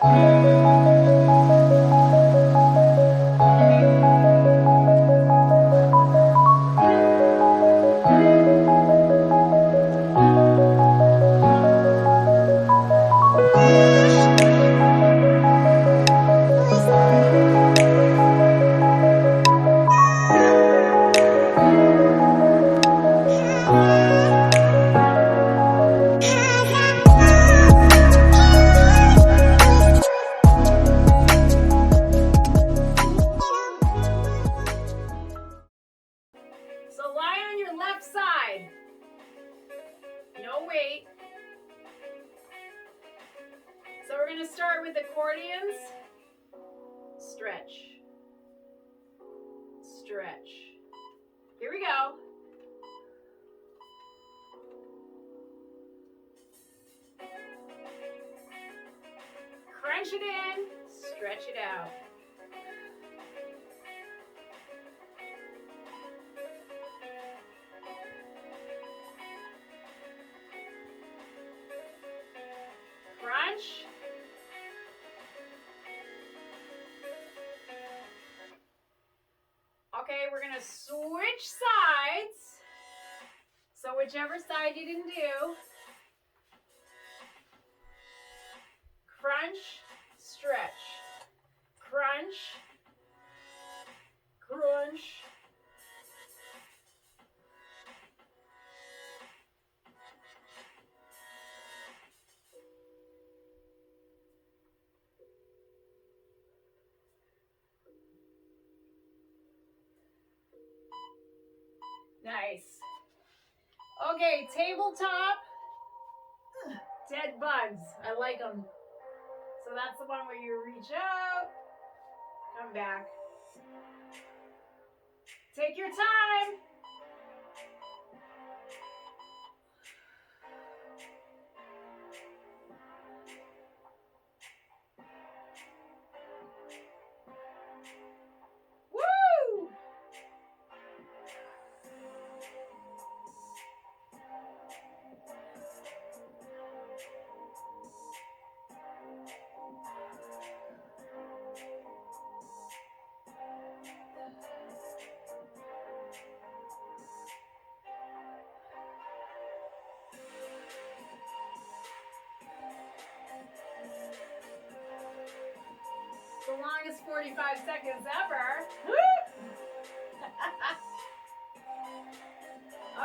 So lie on your left side. No weight. So we're going to start with accordions. Stretch. Stretch. Here we go. Crunch it in. Stretch it out. Crunch. Okay, we're going to switch sides. So whichever side you didn't do. Crunch, stretch. Crunch. Crunch. Nice. Okay, tabletop. Dead bugs. I like them. So that's the one where you reach out, come back. Take your time. Woo! The longest 45 seconds ever.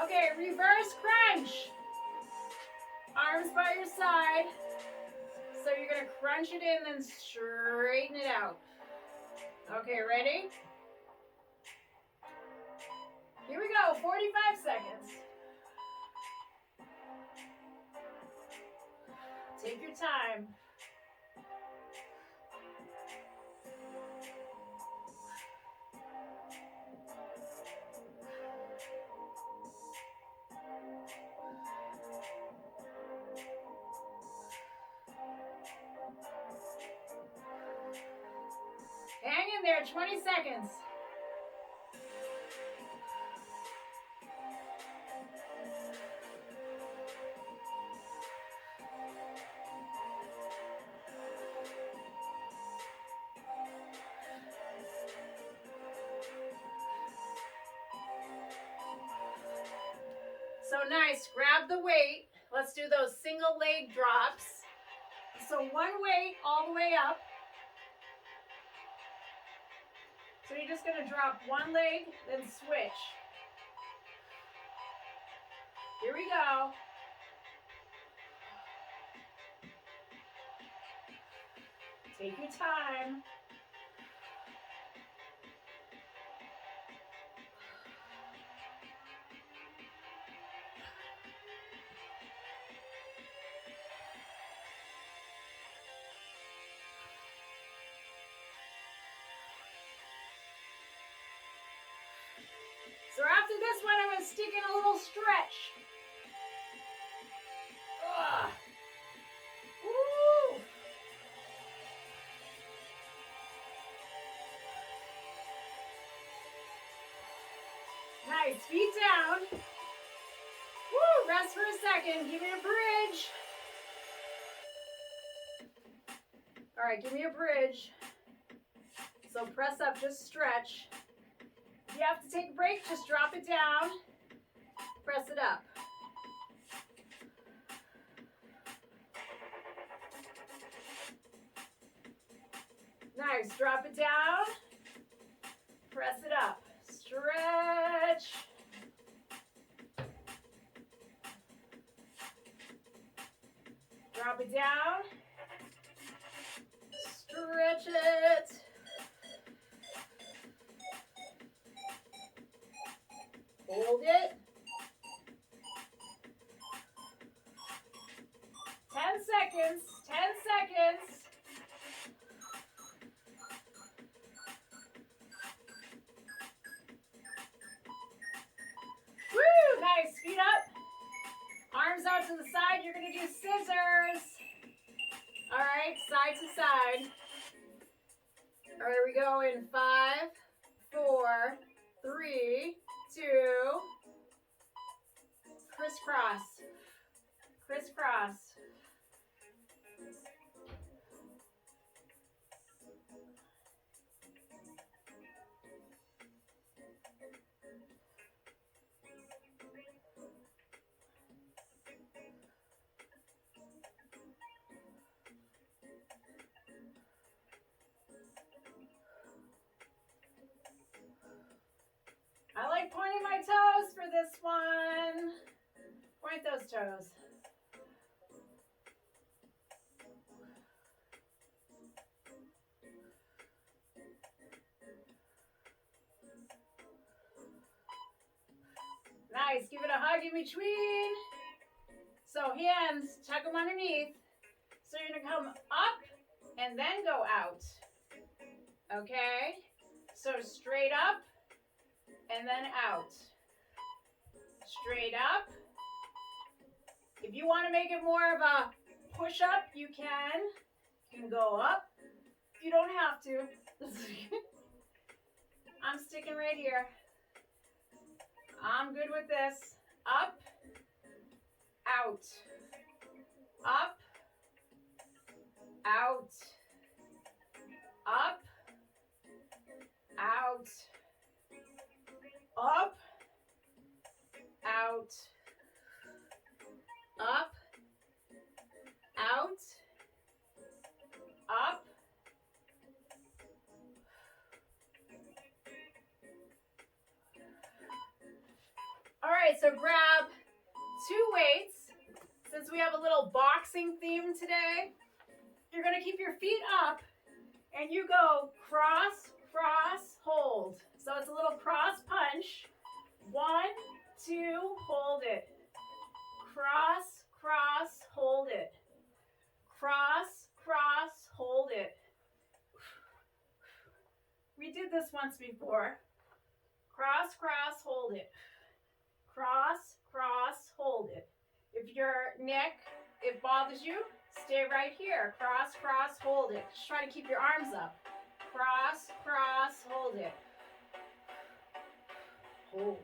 Okay, reverse crunch. Arms by your side. So you're going to crunch it in, then straighten it out. Okay, ready? Here we go, 45 seconds. Take your time. Hang in there, 20 seconds. So nice, grab the weight. Let's do those single leg drops. So one weight all the way up. So you're just gonna drop one leg, then switch. Here we go. Take your time. So after this one, I'm going to stick in a little stretch. Ugh. Woo. Nice, feet down. Woo, rest for a second, give me a bridge. All right, give me a bridge. So press up, just stretch. If you have to take a break, just drop it down. Press it up. Nice, drop it down. Press it up. Stretch. Drop it down. Stretch it. Hold it. 10 seconds. 10 seconds. Woo! Nice. Feet up. Arms out to the side. You're going to do scissors. All right. Side to side. All right. We go in 5, 4, 3, 2. Crisscross. Crisscross. I like pointing my toes for this one. Point those toes. Nice. Give it a hug in between. So hands, tuck them underneath. So you're going to come up and then go out. Okay? So straight up and then out. Straight up. If you want to make it more of a push up, you can. You can go up. If you don't have to. I'm sticking right here. I'm good with this. Up, out, up, out, up, out, up, out, up, out, up. All right, so grab 2 weights. Since we have a little boxing theme today, you're going to keep your feet up and you go cross, cross, hold. So it's a little cross punch. 1, 2, hold it. Cross, cross, hold it. Cross, cross, hold it. We did this once before. Cross, cross, hold it. Cross, cross, hold it. If your neck, it bothers you, stay right here. Cross, cross, hold it. Just try to keep your arms up. Cross, cross, hold it. Hold.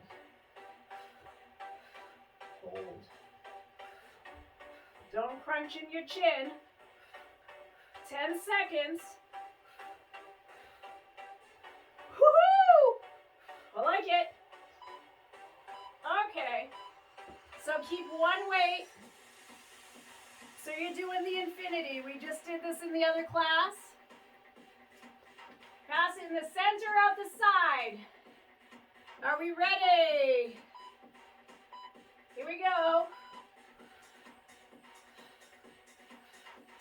Hold. Don't crunch in your chin. 10 seconds. Woohoo! I like it. Okay. So keep one weight. So you're doing the infinity. We just did this in the other class. Pass in the center of the side. Are we ready? Here we go.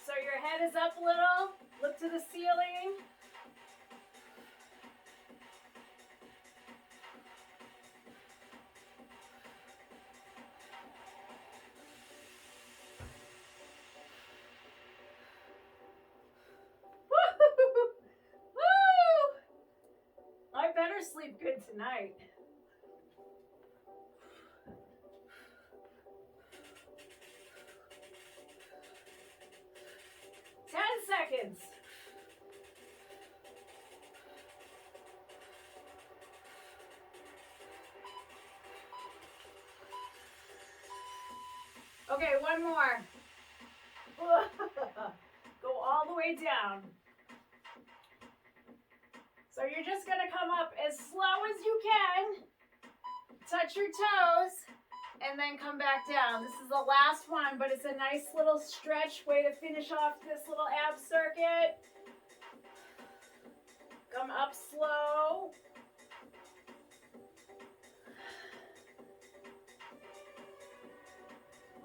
So your head is up a little. Look to the ceiling. I better sleep good tonight. Seconds. Okay, one more. Go all the way down. So you're just gonna come up as slow as you can, touch your toes, and then come back down. This is the last one, but it's a nice little stretch way to finish off this little ab circuit. Come up slow.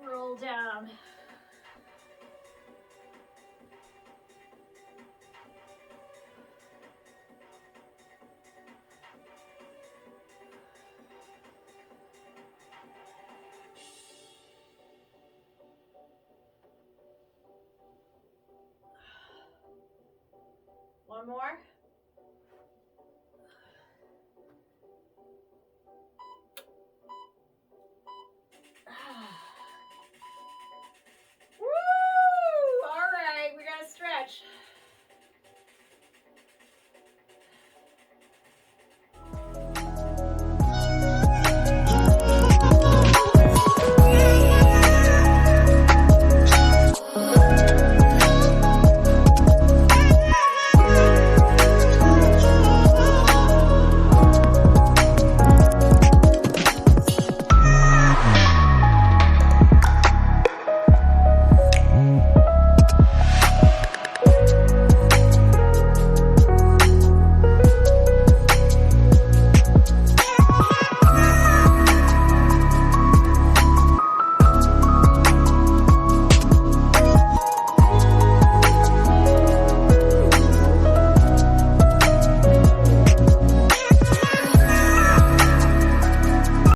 Roll down. One more.